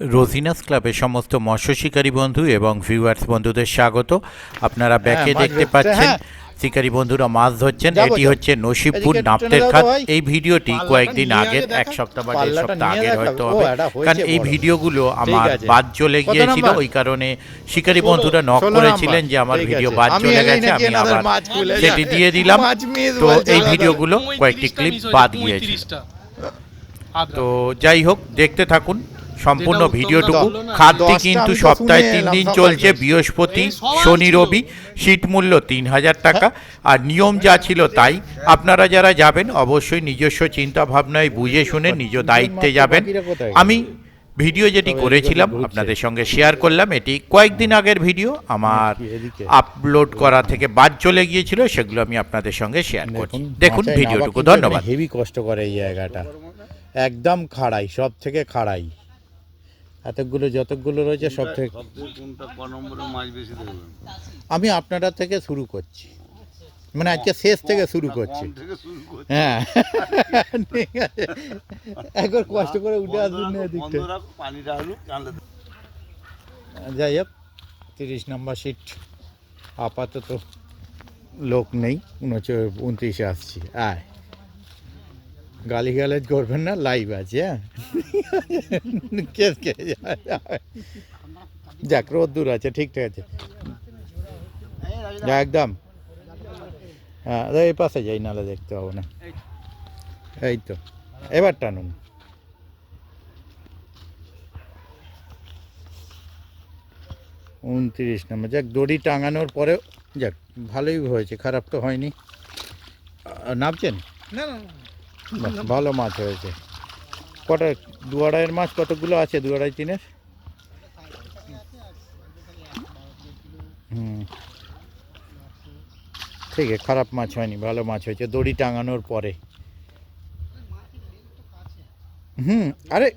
রোজিনাস ক্লাবের সমস্ত মৎস্য শিকারী বন্ধু এবং ভিউয়ার্স বন্ধুদের স্বাগত। আপনারা ব্যাকে মাছ দেখতে ধরছে, পাচ্ছেন হ্যাঁ। শিকারী বন্ধুরা মাছ ধরছেন। যাবো, এটি যাবো। হচ্ছে নসিবপুর এদিকে একটু টেনে নাপ্তের দাও তো খাত। ভাই। এই ভিডিওটি পাল্লাটা কয়েকদিন নিয়ে আগের, আগে দেখা। এক সপ্তাহ বা দেড় পাল্লাটা সপ্তাহ নিয়ে আগের দেখাবে। হয়তো ও, হবে, এটা হয়েছে কারণ এই বড়। ভিডিওগুলো ঠিক আমার আছে। বাদ চলে কত গিয়েছিল। নাম্বার? ওই কারণে শিকারী 16 বন্ধুরা নক 16 করেছিলেন নাম্বার। যে আমার ঠিক ভিডিও আছে। বাদ আমি চলে এলেই গেছে, নাকি আমি এনাদের আবার মাছ খুলে সেটি যায়। দিয়ে দিলাম। মাছ মিস তো বলছে এই দাদা। ভিডিওগুলো কয়েকটি ক্লিপ বাদ গিয়েছে। তো যাই হোক, দেখতে থাকুন সম্পূর্ণ যেটা উত্তম ভিডিওটুকু। দা বললো না, খাদ্যটি 10টা কিন্তু আমি তো সপ্তাহে শুনে 3 এলাম দিন সকাল চলছে, থেকে। বৃহস্পতি সবাই শনি ছিল। রবি। সিট মূল্য 3000 টাকা। আর নিয়ম যা ছিল তাই। আপনারা যারা যাবেন অবশ্যই নিজস্ব চিন্তা ভাবনায় বুঝে শুনে নিজ দায়িত্বে যাবেন। বাকিরা কোথায় গেল? আমি ভিডিও যেটি সবাই করেছিলাম এদিকে ঘুরছে। আপনাদের সঙ্গে শেয়ার করলাম। এটি কয়েকদিন আগের ভিডিও, আমার এদিকে। আপলোড করা থেকে বাদ চলে গিয়েছিল, সেগুলো আমি আপনাদের সঙ্গে শেয়ার করছি। দেখুন মাচায় ভিডিওটুকু। নাবা কিন্তু ধন্যবাদ। এখানে হেভি কষ্ট করে এই জায়গাটা। একদম খাড়াই, সব থেকে খাড়াই। এতগুলো যতগুলো রয়েছে সব থেকে। কোনটা ক নম্বরের মাছ বেশি দেখবেন? আমি আপনারা থেকে শুরু করছি, মানে আজকে শেষ থেকে শুরু করছি। কম থেকে শুরু করছি। হ্যাঁ, ঠিক আছে। একবার কষ্ট করে উঠে আসুন না এদিকটা। বন্ধ রাখো, পানিটা হলুক জানলে যাই হোক, 30 নম্বর সিট আপাতত লোক নেই। 29-এ আসছি। আয়, গালিগালাজ করবেন না, লাইভ আছে। হ্যাঁ, কেস কে যাক, রোদ্দুর আছে, ঠিকঠাক আছে। যা একদম। হ্যাঁ, এই পাশে যাই, নাহলে দেখতে পাবো না। এই তো, এবার টানুন। উনত্রিশ নম্বর। যাক, দড়ি টাঙানোর পরেও যাক ভালোই হয়েছে, খারাপ তো হয়নি। নামছেন? বাহ, ভালো মাছ হয়েছে। কটা? 2-2.5-এর মাছ কতগুলো আছে? 2-2.5-3-এর? হুম, ঠিক আছে, খারাপ মাছ হয়নি, ভালো মাছ হয়েছে দড়ি টাঙানোর পরে। আরে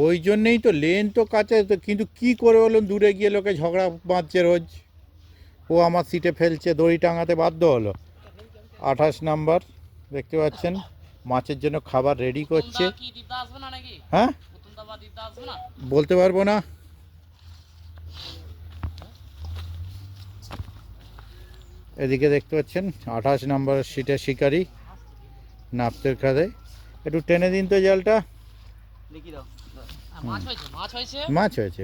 ওই জন্যেই তো লেন তো কাছে তো, কিন্তু কি করে বলুন, দূরে গিয়ে লোকে ঝগড়া বাঁধছে রোজ। ও আমার সিটে ফেলছে, দড়ি টাঙাতে বাধ্য হলো। 28 নাম্বার দেখতে পাচ্ছেন, মাছের জন্য খাবার রেডি করছে। হ্যাঁ, বলতে পারবো না। এদিকে দেখতে পাচ্ছেন 28 নাম্বার সিটের শিকারি নাপ্তের খাদে। একটু টেনে দিন তো জালটা। মাছ হয়েছে।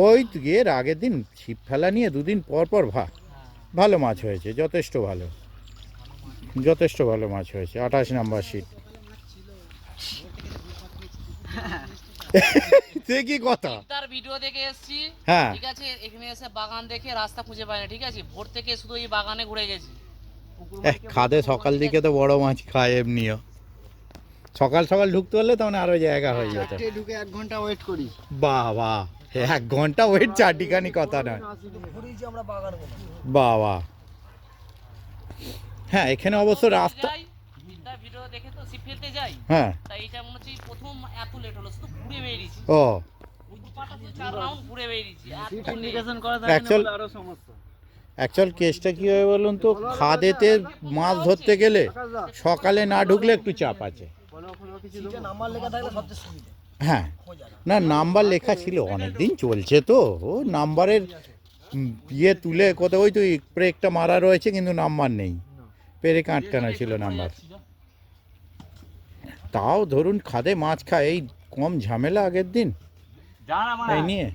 ওই এর আগের দিন ছিপ ফেলা নিয়ে 2 দিন পর পর ভালো মাছ হয়েছে, যথেষ্ট ভালো, যথেষ্ট ভালো মাছ হয়েছে। 28 নাম্বার সিট। সে কি কথা? তার ভিডিও দেখে এসেছি। হ্যাঁ, ঠিক আছে, এখানে এসে বাগান দেখে রাস্তা খুঁজে পাই না। ঠিক আছে, ভোর থেকে শুধু এই বাগানে ঘুরে গেছি। খাদে সকাল দিকে তো বড় মাছ খায় এমনিও। সকাল সকাল ঢুকতে পারলে তখন আরো জায়গা হয়ে যেত। ঢুকে 1 ঘন্টা ওয়েট করি। বাহ বাহ, 1 ঘন্টা ওয়েট, চারটিখানি কথা নয়। বাহ বাহ। হ্যাঁ, এখানে অবশ্য রাস্তা। যাই, তার ভিডিও দেখে তো ছিপ ফেলতে যাই। হ্যাঁ, তাই এটা মনে হচ্ছে এই প্রথম এত লেট হলো, শুধু ঘুরে বেরিয়েছি। ও ওই দুপাটা তো 4 রাউন্ড ঘুরে বেরিয়েছি। ইন্ডিকেশন করা অ্যাকচুয়াল আরো সমস্যা। অ্যাকচুয়াল কেসটা কী হয় বলুন তো, খাদেতে মাছ ধরতে গেলে সকালে না ঢুকলে একটু চাপ আছে। নাম্বার লেখা থাকলে সবচেয়ে সুবিধা। হ্যাঁ, না নাম্বার লেখা ছিল, অনেক দিন চলছে তো। ও নাম্বারের ইয়ে তুলে কোথাও, ওই তো ব্রেকটা মারা রয়েছে কিন্তু নাম্বার নেই, পেরেক আটকানো ছিল নাম্বার। তাও ধরুন খাদে মাছ খায়, এই কম ঝামেলা আগের দিন এই নিয়ে।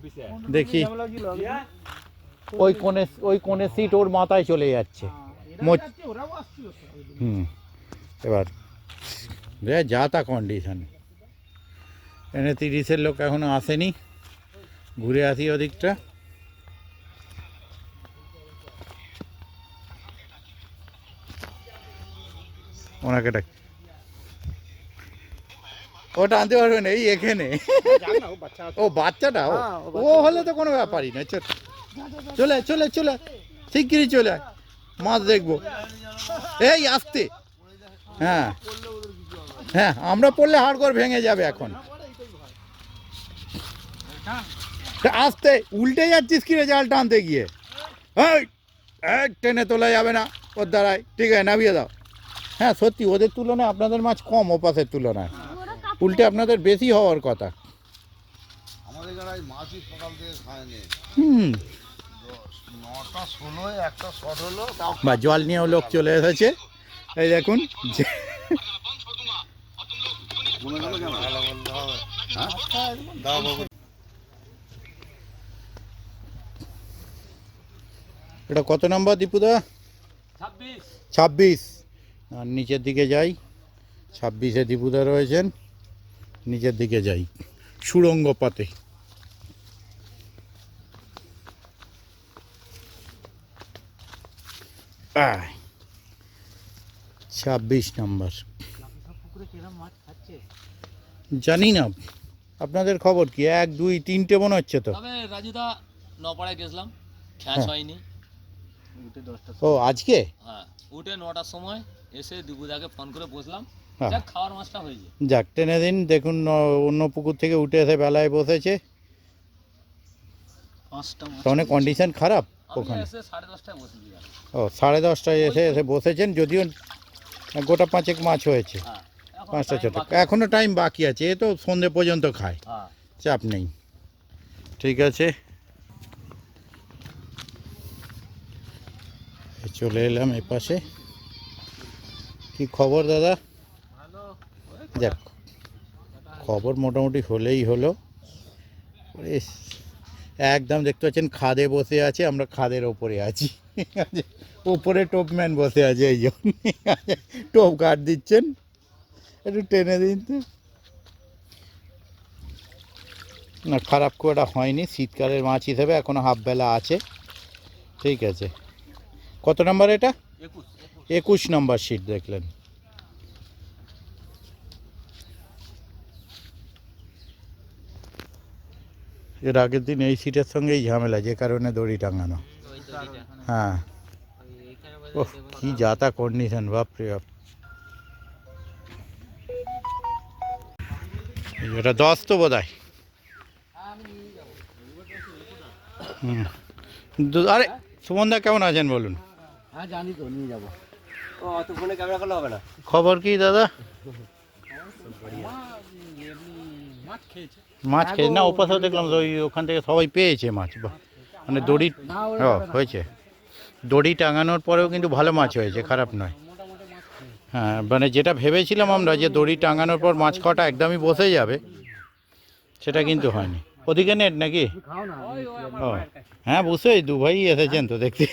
দেখি ওই কোণে সিট ওর মাথায় চলে যাচ্ছে। এবার যা তা কন্ডিশন। এনে 30-এর লোক এখনো আসেনি, ঘুরে আসি ওদিকটা। ওনাকে ডাক, ওটা আনতে পারবেন এই এখানে। ও বাচ্চাটা, ও হলে তো কোনো ব্যাপারই না। চলে চলে চলে, শিগগিরই চলে আয়, মাছ দেখবো। এই আসতে, হ্যাঁ হ্যাঁ, আমরা পড়লে হাড়গোড় ভেঙে যাবে এখন। আসতে, উল্টে যাচ্ছিস কিরে জাল টানতে গিয়ে? টেনে তোলা যাবে না ওর দ্বারাই। ঠিক আছে, নামিয়ে দাও। হ্যাঁ সত্যি, ওদের তুলনায় আপনাদের মাছ কম, ওপাশের তুলনায়। উল্টে আপনাদের বেশি হওয়ার কথা। আমাদের এখানে মাছই সকাল থেকে খায়নি। হুম 9টা 16 একটা শট হলো তাও বা জল নিয়েও লোক চলে এসেছে, এই দেখুন মনে গেল কেন ভালো বলতে হবে। হ্যাঁ দাও বাবু। এটা কত নম্বর দীপুদা? 26। আর নিচের দিকে যাই, 26-এ দীপুদা রয়েছেন। নিচের দিকে যাই সুড়ঙ্গ পথে। 26 নম্বর। জানি না আপনাদের খবর কি, 1 2 3টে মনে হচ্ছে তো। তবে রাজুদা নপাড়ায় গেছিলাম, খ্যাচ হ্যাঁ। হয়নি। ও আজকে? হ্যাঁ, উঠে 9টার সময় এসে দিবুদাকে ফোন করে বসলাম, হ্যাঁ। যাক খাওয়ার মাছটা হয়েছে। যাক টেনে দিন। দেখুন অন্য পুকুর থেকে উঠে এসে বেলায় বসেছে, 5টা মাছ। তাহলে কন্ডিশন খারাপ আমি ওখানে। এসে 10:30টায় বসেছি। ও 10:30টায় এসে বসেছেন, যদিও গোটা 5 মাছ হয়েছে। হ্যাঁ, এখন 5টা time 6টা বাকি। এখনো টাইম বাকি আছে, এ তো সন্ধে পর্যন্ত খায়, হ্যাঁ, চাপ নেই। ঠিক আছে, চলে এলাম এ পাশে। কি খবর দাদা? যাক খবর মোটামুটি হলেই হলো। ইস, একদম দেখতে পাচ্ছেন খাদে বসে আছে, আমরা খাদের ওপরে আছি। ওপরে টোপম্যান বসে আছে, এই জন্য টোপ কাট দিচ্ছেন, একটু টেনে দিন তো। না খারাপ খুব একটা হয়নি, শীতকালের মাছ হিসেবে এখনো হাফ বেলা আছে। ঠিক আছে, কত নম্বর এটা? 21 নম্বর সিট দেখলেন। এর আগের দিন এই সিটের সঙ্গেই ঝামেলা, যে কারণে দড়ি টাঙানো। হ্যাঁ, ও কি যাতা কন্ডিশন, বাপরে বাপ। এটা 10 তো বোধ হয়। আরে সুমনদা কেমন আছেন বলুন? হ্যাঁ জানি তো, নিয়ে যাবো। ও অত ফোনে ক্যামেরা করলে হবে না। খবর কি দাদা? মাছ খেয়েছে মাছ খেয়ে না, ওপাশেও দেখলাম তো ওই ওখান থেকে সবাই পেয়েছে মাছ। বাহ, মানে দড়ি ও হয়েছে, দড়ি টাঙানোর পরেও কিন্তু ভালো মাছ হয়েছে, খারাপ নয়। হ্যাঁ, মানে যেটা ভেবেছিলাম আমরা যে দড়ি টাঙানোর পর মাছ খাওয়াটা একদমই বসে যাবে, সেটা কিন্তু হয়নি। ওদিকে নেট নাকি? খাও না। ও হ্যাঁ, বুঝতেই দু ভাই এসেছেন তো দেখতে।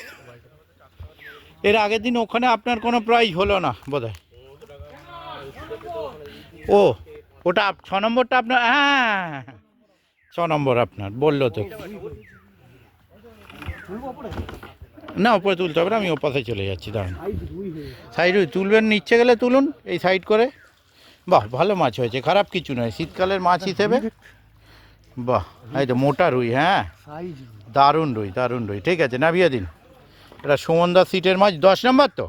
এর আগের দিন ওখানে আপনার কোনো প্রাইজ হলো না বোধহয়। ও ওটা 6 নম্বরটা আপনার? হ্যাঁ 6 নম্বর আপনার, বললো তো। না উপরে তুলতে হবে না, আমি ওপাশে চলে যাচ্ছি, দাঁড়ান। সাইড তুলবেন, ইচ্ছে গেলে তুলুন এই সাইড করে। বাহ, ভালো মাছ হয়েছে, খারাপ কিছু নয় শীতকালের মাছ হিসেবে। বাহ, এই তো মোটা রুই। হ্যাঁ দারুণ রুই, দারুণ রুই। ঠিক আছে, নামিয়ে দিন। এটা সুমনদা সিটের মাছ, 10 নম্বর তো।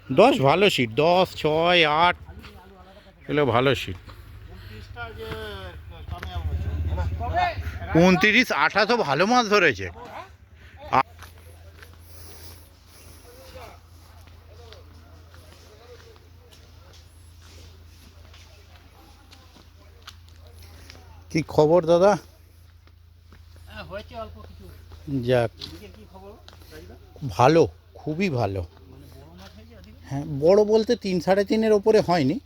10 ভালো সিট, 10 6 8 এগুলো ভালো সিট। 29 28 ভালো মাছ ধরেছে। কি খবর দাদা? হয়েছে অল্প কিছু। যাক ভালো, খুবই ভালো। হ্যাঁ বড় বলতে 3 3.5-এর ওপরে হয়নি,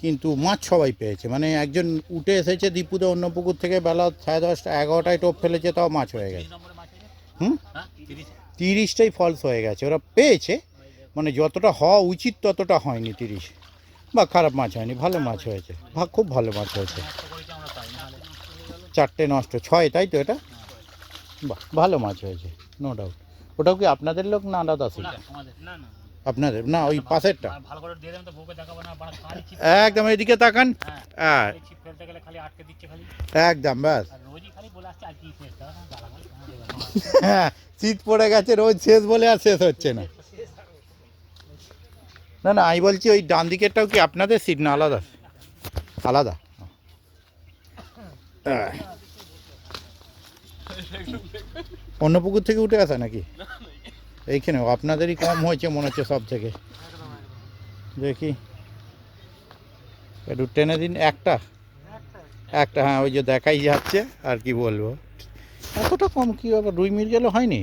কিন্তু মাছ সবাই পেয়েছে। মানে একজন উঠে এসেছে দীপুদা অন্য পুকুর থেকে, বেলা 10:30 11টায় টোপ ফেলেছে, তাও মাছ হয়ে গেছে। 30টাই ফলস হয়ে গেছে, ওরা পেয়েছে। মানে যতটা হওয়া উচিত ততটা হয়নি 30। বা খারাপ মাছ হয়নি, ভালো মাছ হয়েছে, খুব ভালো মাছ হয়েছে। 4টে নষ্ট, 6 তাই তো এটা? বাহ, ভালো মাছ হয়েছে, নো ডাউট। ওটাও কি আপনাদের লোক না আলাদা সিট? আপনাদের না, ওই পাশেরটা। ভালো করে দিয়ে দেন তো, বউকে দেখাবো না, বাড়া খালি চিপ একদম এদিকে তাকান। হ্যাঁ চিপ ফেলতে গেলে খালি আটকে দিচ্ছে খালি। একদম ব্যাস। আর রোজই খালি বলে আসছে আর কি শেষ দাও না, গালাগাল কেন দেবে? হ্যাঁ, শীত পড়ে গেছে, রোজ শেষ বলে আর শেষ হচ্ছে না। না না, আমি বলছি ওই ডান দিকেরটাও কি আপনাদের সিট না আলাদা? আলাদা। অন্য পুকুর থেকে উঠে আসা নাকি? এইখানে আপনাদেরই কম হয়েছে মনে হচ্ছে সব থেকে। দেখি একটু টেনে দিন। একটা একটা, হ্যাঁ ওই যে দেখাই যাচ্ছে, আর কি বলবো, এতটা কম কি আবার রুই মৃগেলও হয়নি।